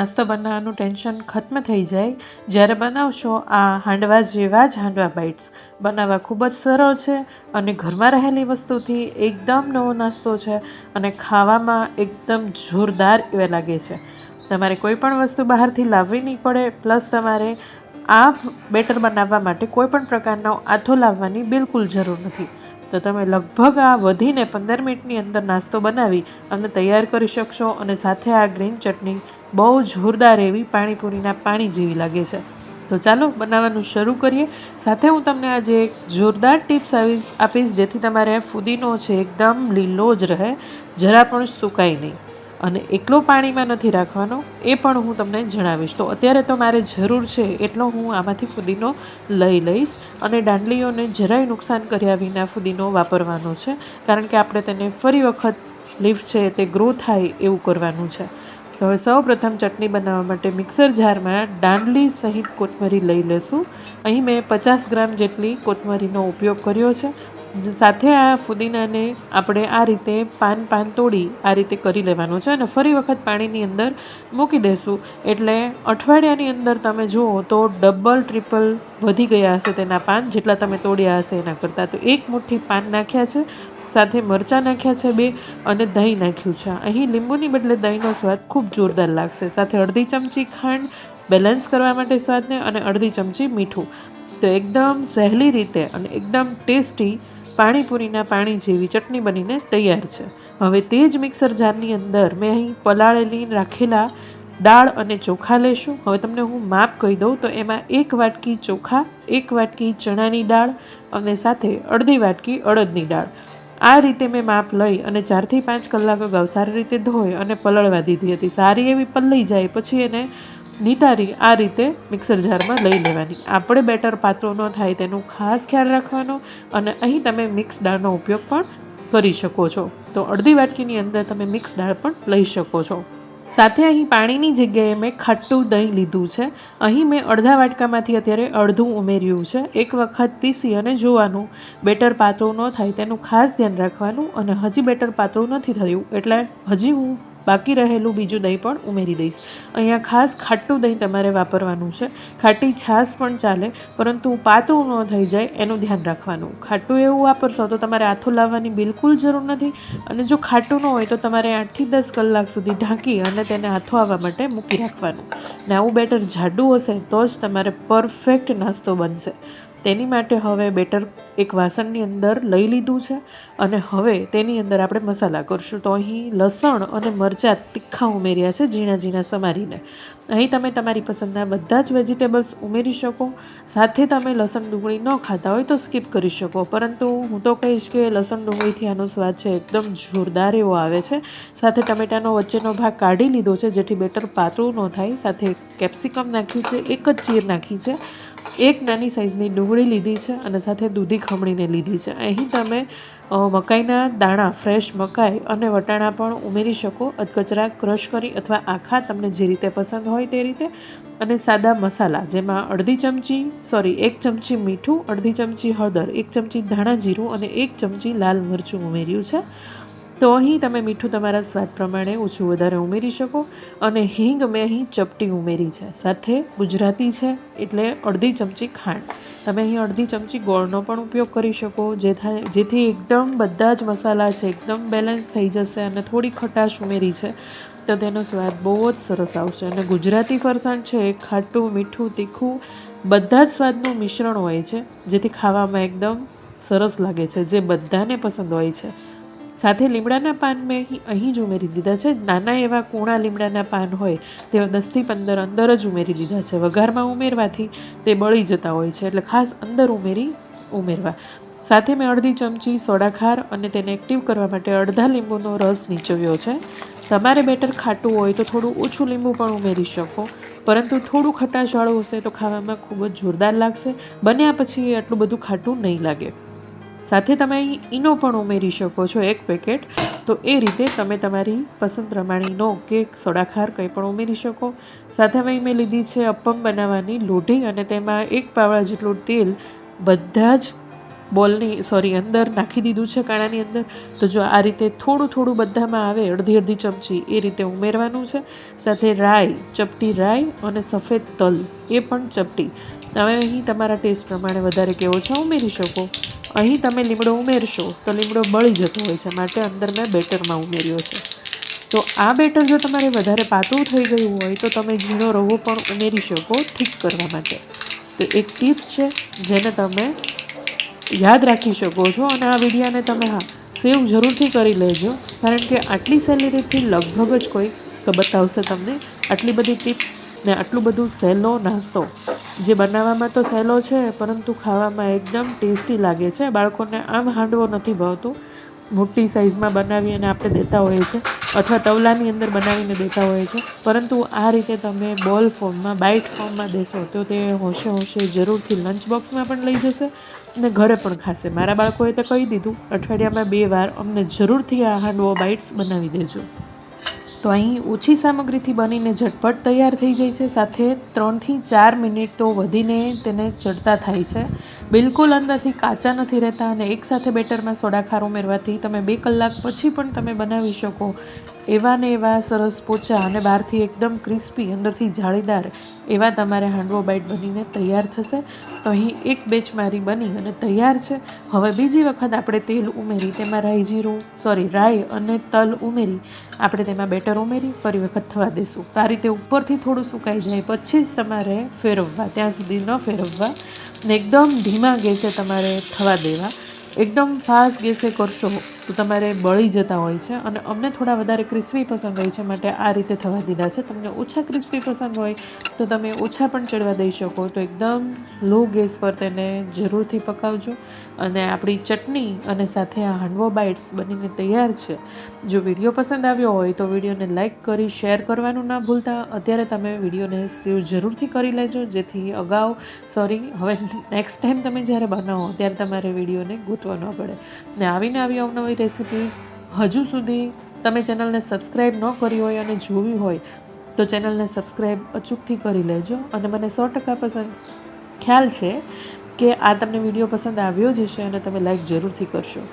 નાસ્તો બનાવવાનું ટેન્શન ખત્મ થઈ જાય જ્યારે બનાવશો આ હાંડવા જેવા જ હાંડવા બાઇટ્સ બનાવવા ખૂબ જ સરળ છે અને ઘરમાં રહેલી વસ્તુથી એકદમ નવો નાસ્તો છે અને ખાવામાં એકદમ જોરદાર એવા લાગે છે। તમારે કોઈ પણ વસ્તુ બહારથી લાવવી નહીં પડે, પ્લસ તમારે આ બેટર બનાવવા માટે કોઈ પણ પ્રકારનો આથો લાવવાની બિલકુલ જરૂર નથી। તો તમે લગભગ આ વધીને 15 મિનિટની અંદર નાસ્તો બનાવી અને તૈયાર કરી શકશો અને સાથે આ ગ્રીન ચટણી બહુ જોરદાર એવી પાણીપુરીના પાણી જેવી લાગે છે। તો ચાલો બનાવવાનું શરૂ કરીએ। સાથે હું તમને આજે એક જોરદાર ટિપ્સ આપીશ જેથી તમારે ફુદીનો છે એકદમ લીલો જ રહે, જરા પણ સુકાય નહીં અને એકલો પાણીમાં નથી રાખવાનો એ પણ હું તમને જણાવીશ। તો અત્યારે તો મારે જરૂર છે એટલો હું આમાંથી ફુદીનો લઈ લઈશ અને દાંડલીઓને જરાય નુકસાન કર્યા વિના ફુદીનો વાપરવાનો છે, કારણ કે આપણે તેને ફરી વખત લીફ છે તે ગ્રો થાય એવું કરવાનું છે। તો હવે સૌ પ્રથમ ચટણી બનાવવા માટે મિક્સર જારમાં દાંડલી સહિત કોથમરી લઈ લેશું। અહીં મેં 50 ગ્રામ જેટલી કોથમરીનો ઉપયોગ કર્યો છે। સાથે આ ફુદીનાને આપણે આ રીતે પાન તોડી આ રીતે કરી લેવાનું છે અને ફરી વખત પાણીની અંદર મૂકી દેશું એટલે અઠવાડિયાની અંદર તમે જુઓ તો ડબલ ટ્રિપલ વધી ગયા હશે તેના પાન જેટલા તમે તોડ્યા હશે એના કરતાં। તો એક મુઠ્ઠી પાન નાખ્યા છે, સાથે મરચાં નાખ્યા છે 2 અને દહીં નાખ્યું છે। અહીં લીંબુની બદલે દહીંનો સ્વાદ ખૂબ જોરદાર લાગશે। સાથે અડધી ચમચી ખાંડ બેલેન્સ કરવા માટે સ્વાદને અને અડધી ચમચી મીઠું। તો એકદમ સહેલી રીતે અને એકદમ ટેસ્ટી પાણીપુરીના પાણી જેવી ચટણી બનીને તૈયાર છે। હવે તે જ મિક્સર જારની અંદર મેં અહીં પલાળેલી રાખેલા દાળ અને ચોખા લેશું। હવે તમને હું માપ કહી દઉં તો એમાં 1 વાટકી ચોખા, 1 વાટકી ચણાની દાળ અને સાથે અડધી વાટકી અડદની દાળ આ રીતે મેં માપ લઈ અને 4 થી 5 કલાક અગાઉ સારી રીતે ધોઈ અને પલળવા દીધી હતી। સારી એવી પલળી જાય પછી એને નિતારી આ રીતે મિક્સર જારમાં લઈ લેવાની। આપણે બેટર પાતળો ન થાય તેનું ખાસ ખ્યાલ રાખવાનો અને અહીં તમે મિક્સ દાળનો ઉપયોગ પણ કરી શકો છો। તો અડધી વાટકીની અંદર તમે મિક્સ દાળ પણ લઈ શકો છો। સાથે અહીં પાણીની જગ્યાએ મેં ખાટું દહીં લીધું છે। અહીં મેં અડધા વાટકામાંથી અત્યારે અડધું ઉમેર્યું છે। એક વખત પીસી અને જોવાનું બેટર પાતળું ન થાય તેનું ખાસ ધ્યાન રાખવાનું અને હજી બેટર પાતળું નથી થયું એટલે હજી હું બાકી રહેલું બીજું દહીં પણ ઉમેરી દઈશ। અહીંયા ખાસ ખાટું દહીં તમારે વાપરવાનું છે। ખાટી છાશ પણ ચાલે પરંતુ પાતળું ન થઈ જાય એનું ધ્યાન રાખવાનું। ખાટું એવું વાપરશો તો તમારે આથું લાવવાની બિલકુલ જરૂર નથી અને જો ખાટું ન હોય તો તમારે 8 થી 10 કલાક સુધી ઢાંકી અને તેને આથો આવવા માટે મૂકી રાખવાનું। ને આવું બેટર જાડું હશે તો જ તમારે પરફેક્ટ નાસ્તો બનશે। તેની માટે હવે બેટર એક વાસણની અંદર લઈ લીધું છે અને હવે તેની અંદર આપણે મસાલા કરશું। તો અહીં લસણ અને મરચાં તીખા ઉમેર્યા છે ઝીણા ઝીણા સમારીને। અહીં તમે તમારી પસંદના બધા જ વેજીટેબલ્સ ઉમેરી શકો। સાથે તમે લસણ ડુંગળી ન ખાતા હોય તો સ્કીપ કરી શકો, પરંતુ હું તો કહીશ કે લસણ ડુંગળીથી આનો સ્વાદ છે એકદમ જોરદાર એવો આવે છે। સાથે ટમેટાનો વચ્ચેનો ભાગ કાઢી લીધો છે જેથી બેટર પાતળું ન થાય। સાથે કેપ્સિકમ નાખ્યું છે, એક જ ચીર નાખી છે, એક નાની સાઇઝની ડુંગળી લીધી છે અને સાથે દૂધી ખમણીને લીધી છે। અહીં તમે મકાઈના દાણા, ફ્રેશ મકાઈ અને વટાણા પણ ઉમેરી શકો, અધકચરા ક્રશ કરી અથવા આખા, તમને જે રીતે પસંદ હોય તે રીતે। અને સાદા મસાલા જેમાં 1 ચમચી મીઠું, અડધી ચમચી હળદર, 1 ચમચી ધાણા જીરું અને 1 ચમચી લાલ મરચું ઉમેર્યું છે। તો અહીં તમે મીઠું તમારા સ્વાદ પ્રમાણે ઓછું વધારે ઉમેરી શકો અને હિંગ મેં અહીં ચપટી ઉમેરી છે। સાથે ગુજરાતી છે એટલે અડધી ચમચી ખાંડ, તમે અહીં અડધી ચમચી ગોળનો પણ ઉપયોગ કરી શકો જેથી એકદમ બધા જ મસાલા છે એકદમ બેલેન્સ થઈ જશે અને થોડી ખટાશ ઉમેરી છે તો તેનો સ્વાદ બહુ જ સરસ આવશે। અને ગુજરાતી ફરસાણ છે એ ખાટું, મીઠું, તીખું બધા જ સ્વાદનું મિશ્રણ હોય છે જેથી ખાવામાં એકદમ સરસ લાગે છે, જે બધાને પસંદ હોય છે। સાથે લીમડાના પાન મેં અહીં જ ઉમેરી દીધા છે। નાના એવા કૂણા લીમડાના પાન હોય તેવા 10 થી 15 અંદર જ ઉમેરી દીધા છે। વઘારમાં ઉમેરવાથી તે બળી જતા હોય છે એટલે ખાસ અંદર ઉમેરવા। સાથે મેં અડધી ચમચી સોડા ખાર અને તેને એક્ટિવ કરવા માટે અડધા લીંબુનો રસ નીચવ્યો છે। તમારે બેટર ખાટું હોય તો થોડું ઓછું લીંબુ પણ ઉમેરી શકો, પરંતુ થોડું ખટાશવાળું હશે તો ખાવામાં ખૂબ જ જોરદાર લાગશે। બન્યા પછી આટલું બધું ખાટું નહીં લાગે। સાથે તમે અહીં ઈનો પણ ઉમેરી શકો છો 1 પેકેટ। તો એ રીતે તમે તમારી પસંદ પ્રમાણે ઈનો કે સોડા ખાર કંઈ પણ ઉમેરી શકો। સાથે હવે મેં લીધી છે અપ્પમ બનાવવાની લોઢી અને તેમાં 1 પાવડા જેટલું તેલ બધા જ અંદર નાખી દીધું છે કાણાની અંદર. તો જો આ રીતે થોડું થોડું બધામાં આવે, અડધી અડધી ચમચી એ રીતે ઉમેરવાનું છે. સાથે રાઈ, ચપટી રાઈ અને સફેદ તલ એ પણ ચપટી. તમે અહીં તમારા ટેસ્ટ પ્રમાણે વધારે કે ઓછા ઉમેરી શકો. અહીં તમે લીમડો ઉમેરશો તો લીમડો બળી જતો હોય છે, માટે અંદર મેં બેટરમાં ઉમેર્યો છે. તો આ બેટર જો તમારે વધારે પાતળું થઈ ગયું હોય તો તમે ઝીણો રવો પણ ઉમેરી શકો ઠીક કરવા માટે. તો એક ટિપ્સ છે જેને તમે યાદ રાખી શકો છો. અને આ વિડીયોને તમે સેવ જરૂરથી કરી લેજો, કારણ કે આટલી સહેલી રીતથી લગભગ જ કોઈ બતાવશે તમને આટલી બધી ટિપ્સ ને આટલું બધું સહેલો નાસ્તો જે બનાવવામાં તો સહેલો છે પરંતુ ખાવામાં એકદમ ટેસ્ટી લાગે છે. બાળકોને આમ હાંડવો નથી ભાવતું. મોટી સાઇઝમાં બનાવી અને આપણે દેતા હોઈએ છીએ અથવા તવલાની અંદર બનાવીને દેતા હોઈએ છીએ, પરંતુ આ રીતે તમે બોલ ફોર્મમાં, બાઇટ ફોર્મમાં દેશો તો તે હોશે જરૂરથી લંચ બોક્સમાં પણ લઈ જશે અને ઘરે પણ ખાશે. મારા બાળકોએ તો કહી દીધું અઠવાડિયામાં 2 વાર અમને જરૂરથી આ હાંડવો બાઇટ્સ બનાવી દેજો. તો અહીં ઓછી સામગ્રીથી બનીને ઝટપટ તૈયાર થઈ જાય છે. સાથે 3 થી 4 મિનિટ તો વધીને તેને ચડતા થાય છે. બિલકુલ અંદરથી કાચા નથી રહેતા અને એકસાથે બેટરમાં સોડા ખાર ઉમેરવાથી તમે 2 કલાક પછી પણ તમે બનાવી શકો એવા ને એવા સરસ પોચા અને બહારથી એકદમ ક્રિસ્પી, અંદરથી જાળીદાર એવા તમારે હાંડવો બાઇટ બનીને તૈયાર થશે. તો અહીં એક બેચ મારી બની અને તૈયાર છે. હવે બીજી વખત આપણે તેલ ઉમેરી તેમાં રાઈ અને તલ ઉમેરી આપણે તેમાં બેટર ઉમેરી ફરી વખત થવા દેશું. તો આ રીતે ઉપરથી થોડું સુકાઈ જાય પછી જ તમારે ફેરવવા, ત્યાં સુધી ન ફેરવવા ને એકદમ ધીમા ગેસે તમારે થવા દેવા. એકદમ ફાસ્ટ ગેસે કરશો તો તમારે બળી જતા હોય છે અને અમને થોડા વધારે ક્રિસ્પી પસંદ હોય છે, માટે આ રીતે થવા દીધા છે. તમને ઓછા ક્રિસ્પી પસંદ હોય તો તમે ઓછા પણ ચડવા દઈ શકો. તો એકદમ લો ગેસ પર તેને જરૂરથી પકાવજો. અને આપણી ચટણી અને સાથે આ હાંડવો બાઇટ્સ બનીને તૈયાર છે. જો વિડીયો પસંદ આવ્યો હોય તો વિડીયોને લાઇક કરી શેર કરવાનું ના ભૂલતા. અત્યારે તમે વિડીયોને સેવ જરૂરથી કરી લેજો, જેથી હવે નેક્સ્ટ ટાઈમ તમે જ્યારે બનાવો ત્યારે તમારે વિડીયોને ગૂંથવો ન પડે. ને આવી અવનવી રેસિપીઝ હજુ સુધી તમે ચેનલને સબસ્ક્રાઈબ ન કરી હોય અને જોવી હોય તો ચેનલને સબસ્ક્રાઈબ અચૂકથી કરી લેજો. અને મને 100% ખ્યાલ છે કે આ તમને વિડીયો પસંદ આવ્યો જ હશે અને તમે લાઈક જરૂરથી કરશો.